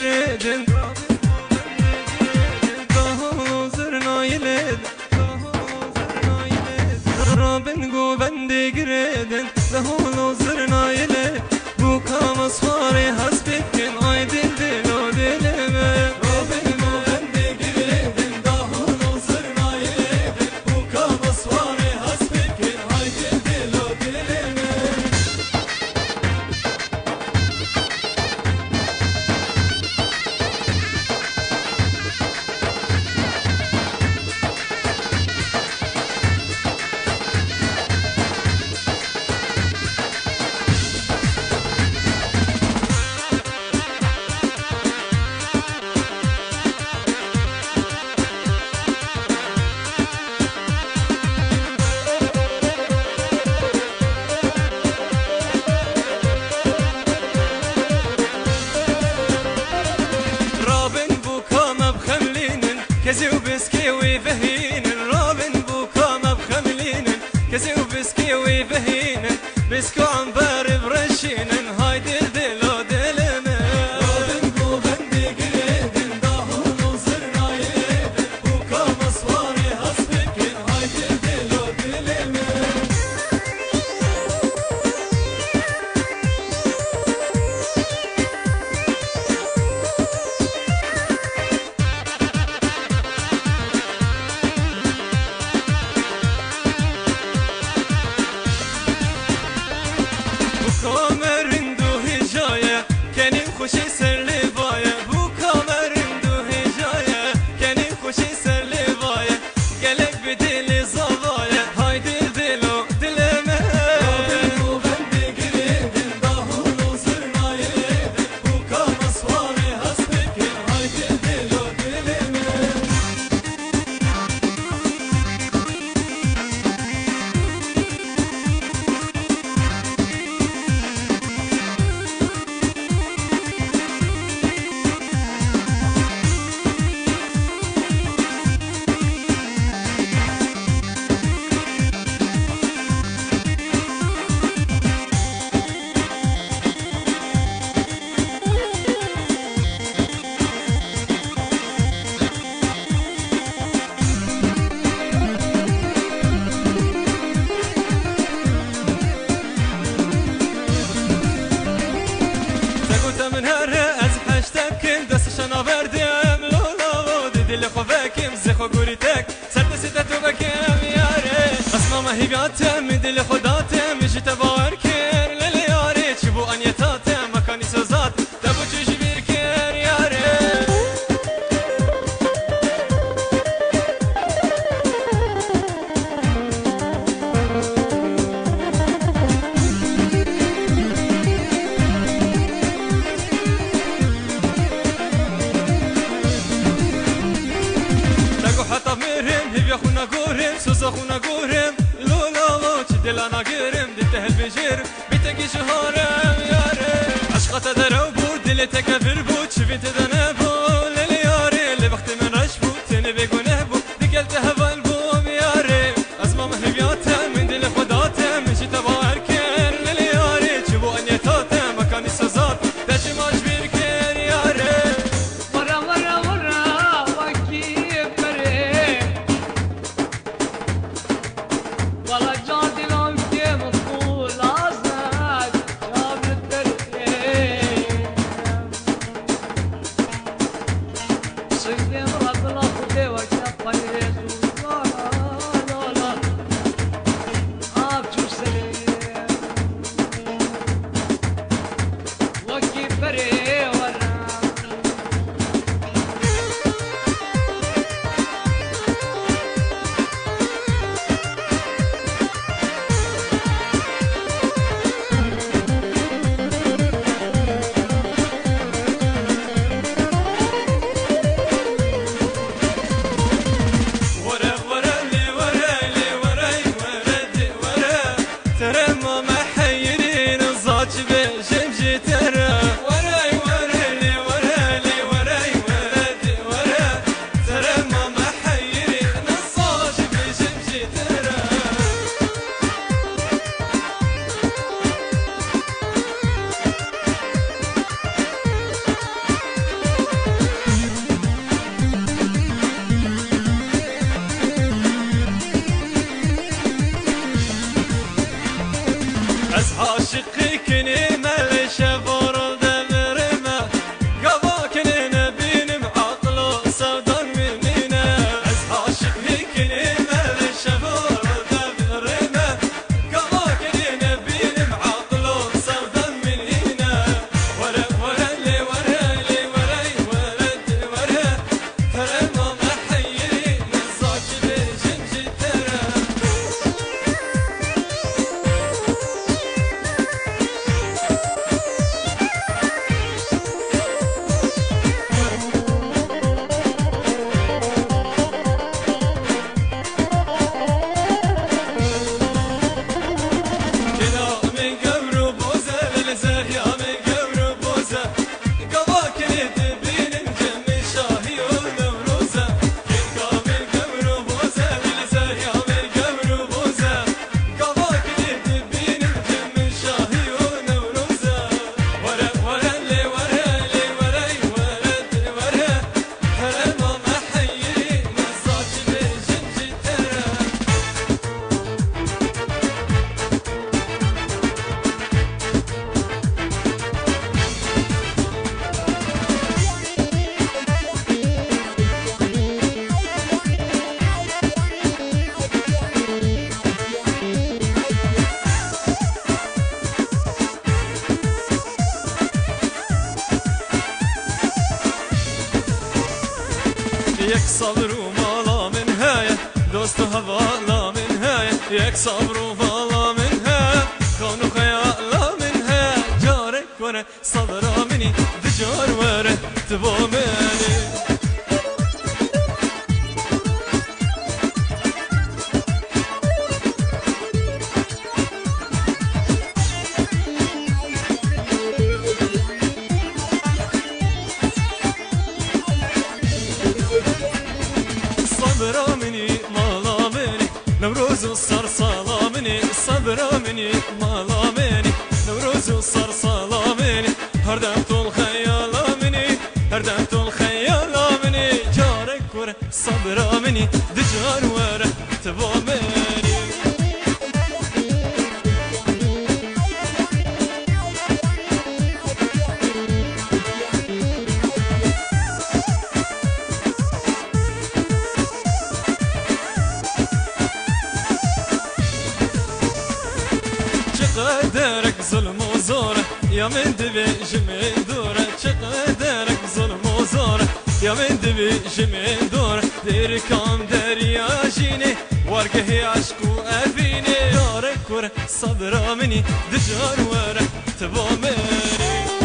giredin Daha zırnayiled Rabin go bende giredin Daha zırnayiled Bu kamas fare hasbekin ay dil dil o dilime Rabin go bende giredin Daha zırnayiled Bu kamas fare hasbekin ay dil dil o dilime كزي وبسكي ويفهين الرابن بوكا ما بخملين كزي وبسكي ويفهين بسكو عم بارب رشين هاي دل دلو دلنا رابن بو بندي قريدن داهو نوزرنا يدن بوكا مصواري هسبكين هاي دل دلو دلنا خوشی سر لیوایه بو کامرین دو هجایه کنی خوشی سر لیوایه گلک به دل زوایه های دل دلو دلمه رابن بو بندی گریدن داهونو زرنایه بو کام اسواره هسبکن های دل دلو دلمه من هره از هشتکن دستشان آوردیم لولا دیدی خوبکیم زخو گوریتک سرد سیده تو بکیم یاره اسما مهیبیاتم دل خوداتم جیت باور کر لیلی یاره چی بو انیتاتم مکانی سوزات دبو چیجی بیر کر یاره خونا گورم سوزا خونا گورم لولا چی دلانا گرم دل تهل بجرم بیتگی شهارم یاره عشقات درو بود دل تکفر بود چی بیت دنه بود لیلی یاره لی وقت من رش بود تنه بگونه بود دیگل تهوال بوم یاره از ما محبیاتم من دل خوداتم جی تباور کر لیلی یاره چی بو انیتاتم مکانی سزات دچی ماش بیر کر یاره عاشقي كني مال شفور دمرمه قواكني نبين معقل صدر منينا عاشقي كني مال شفور دمرمه قواكني نبين معقل صدر منينا ورا ورا لي ورا لي ورا ورا ورا فرما محيري نزاك بجنج ترى يك صبر ومالا من هاي دوست هوالا من هاي يك صبر ومالا من هاي كون خيالا من هاي جارك ورا صدر مني دجار ورا تبو مني صبر مني مالا مني نوروز صار صالا مني صبر مني مالا مني نوروز صار صالا مني هردم طول خيالا مني هردم طول خيالا مني جارك ورا صبر مني دجار ورا تبو مني قدرك ظلم وزوره يا من دبي جميل دوره قدرك ظلم وزوره يا من دبي جميل دوره دير كام دريا جيني ورقه عشق وأبيني دارك ورا صبر مني دجار ورا تبو مني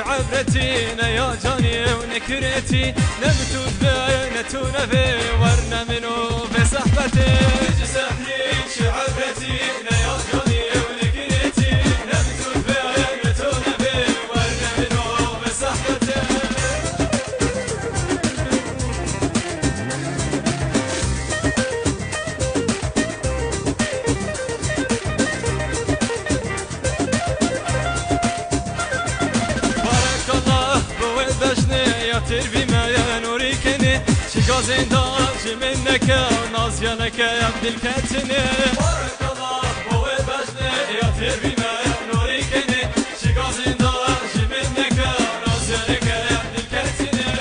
عبرتينا يا جاني ونكرتي نبتو بينة ونبي ورنا منو بصحبتي سحريك عبرتينا يا جاني ونكرتي نبتو بينة ونبي ورنا منو بصحبتي تربي ما يا نوري كني شقازين داج منك وناز يانك يا عبد الكاتني بارك الله هو بجني يا تربي ما يا نوري كني شقازين داج منك وناز يانك يا عبد الكاتني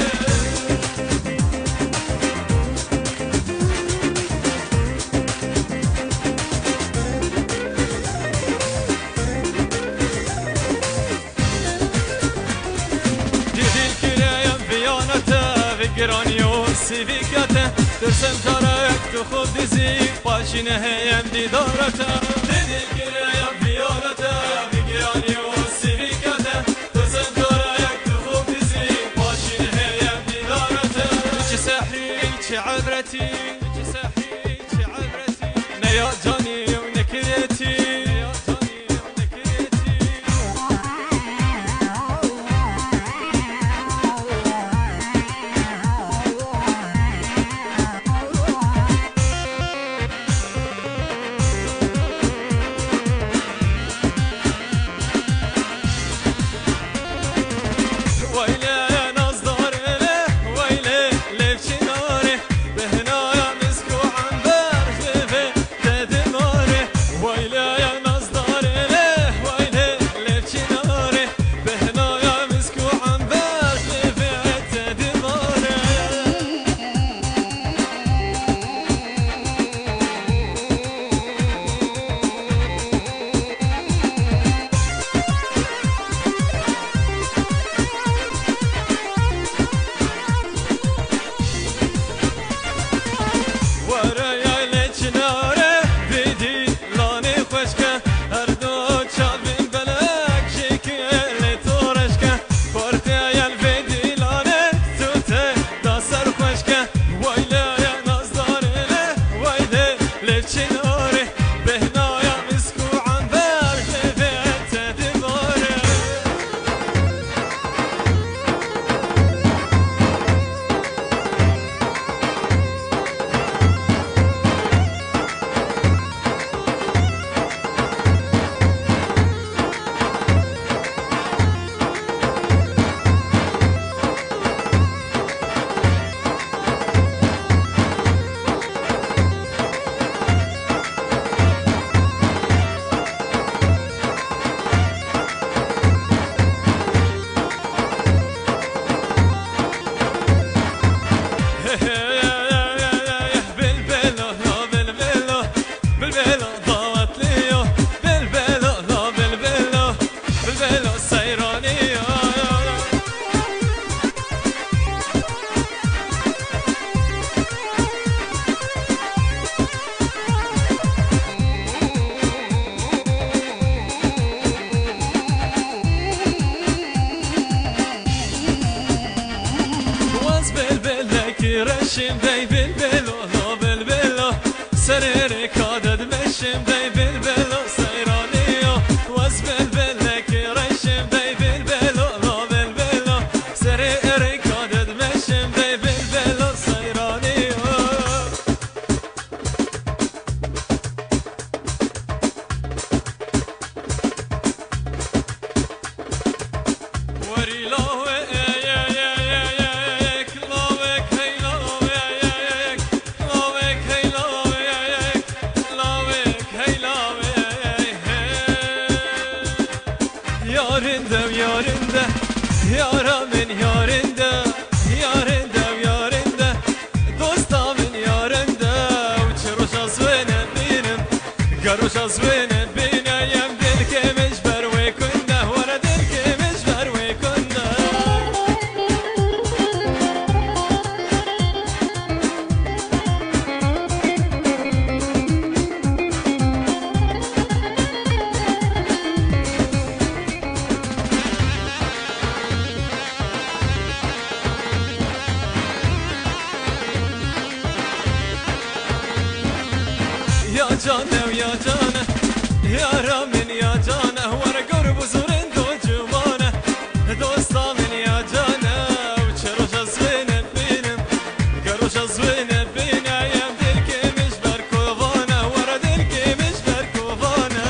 گرانیو سیویکته درسم جارک تو خود دیزی پاشینه هیم دیدارته دیدی گریم بیارته گرانیو سیویکته درسم جارک تو خود دیزی پاشینه هیم دیدارته چه سحری چه عبرتی چه سحری چه عبرتی نیا جانی و نکریتی مشیم دی بلبلو لا بلبلو سر رکادت مشیم دی بلبلو سیرانیو واز بلبلک ریشیم دی بلبلو لا بلبلو سر رکادت مشیم دی بلبلو سیرانیو وری لاوه yarinde yarinde yaramın yarinde yarinde yarinde dostamın yarinde uçuruş azvene benim garuş azvene benim dil kemiş berwe kunde vara dil kemiş berwe kunde يا جانه ويا جانه يا رامن يا جانه ورا قرب زورن دو جوانه دوستا من يا جانه وشروش زوينه بينم قروش زوينه بينا يا دلك مش بركوفانه ورا دلك مش بركوفانه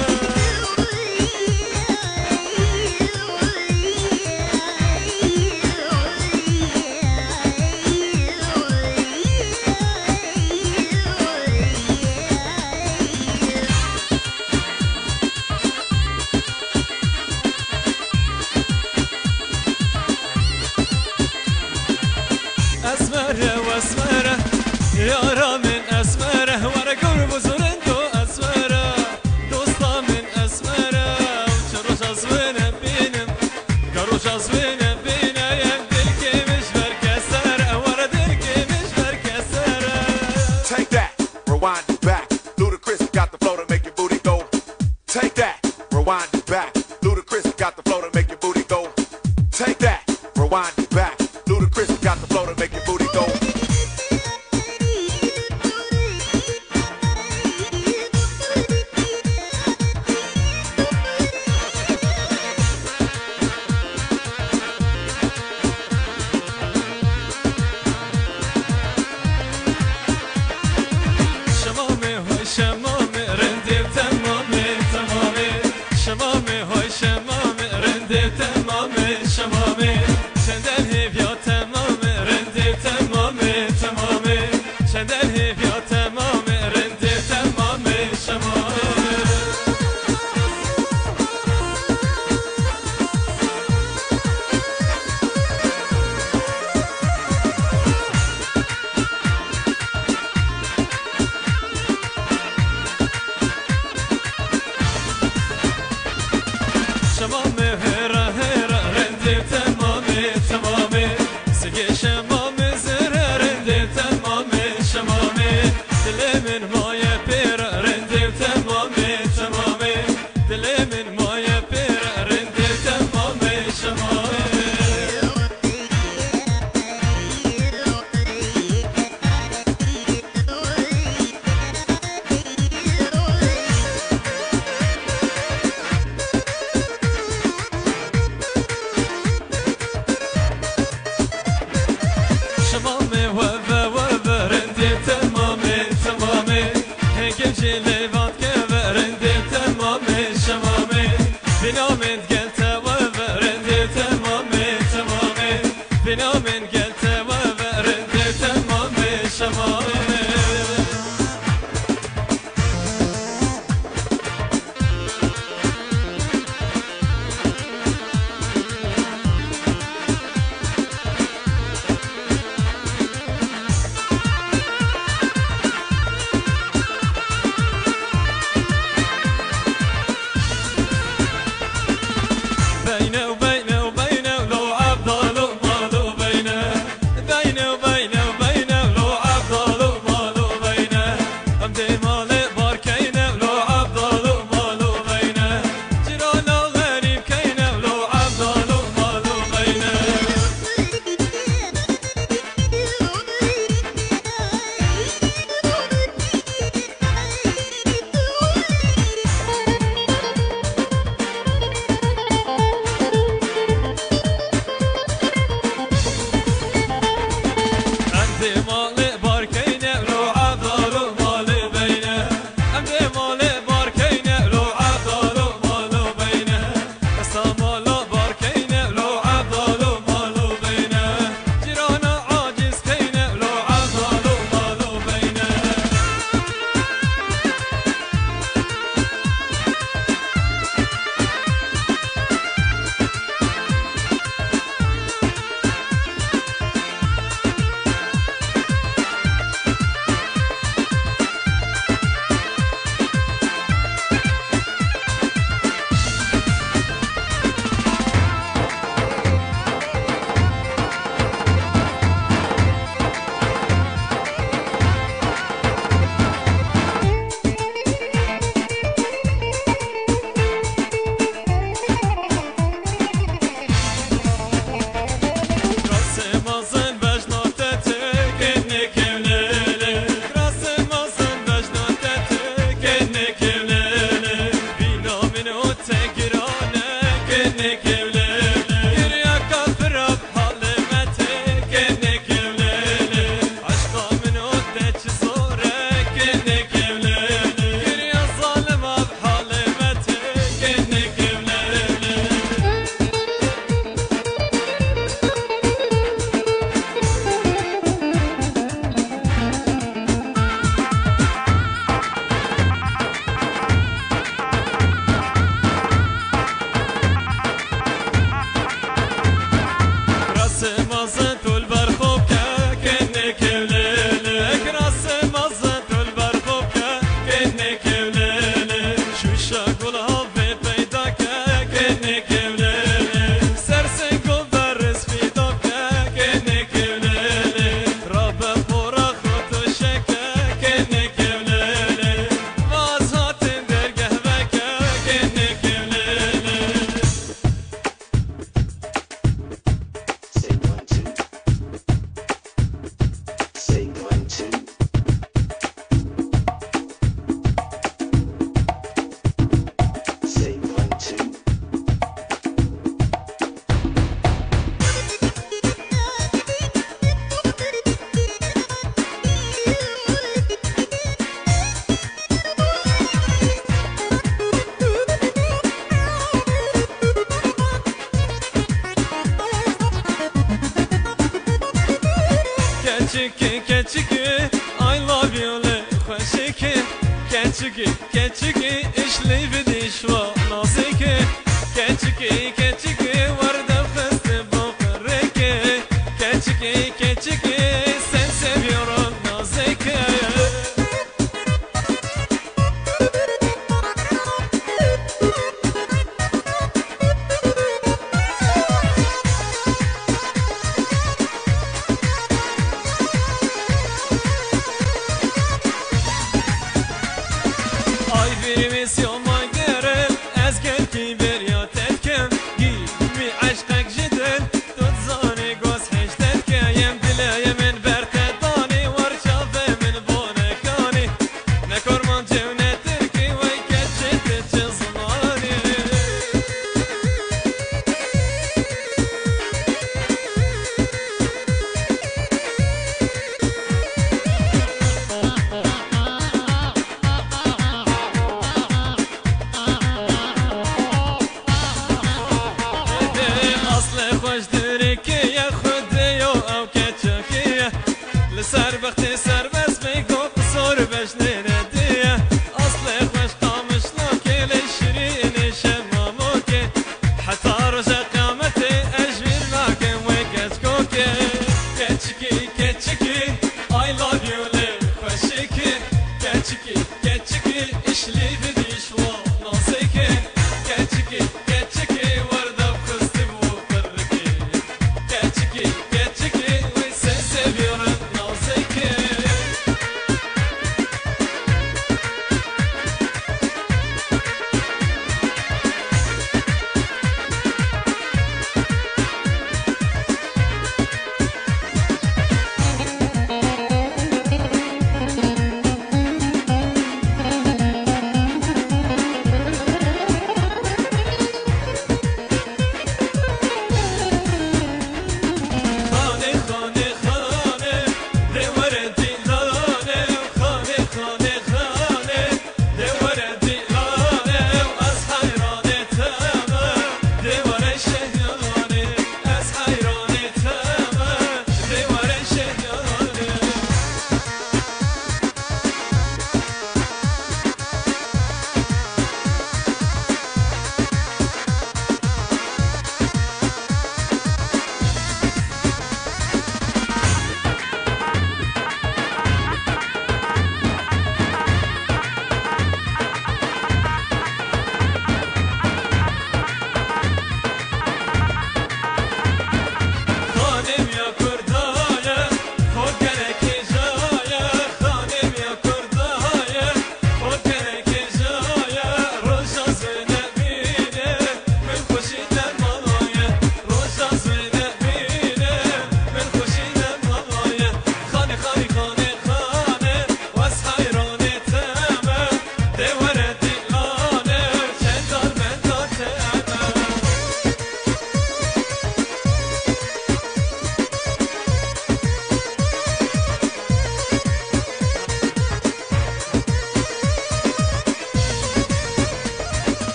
کی اشلی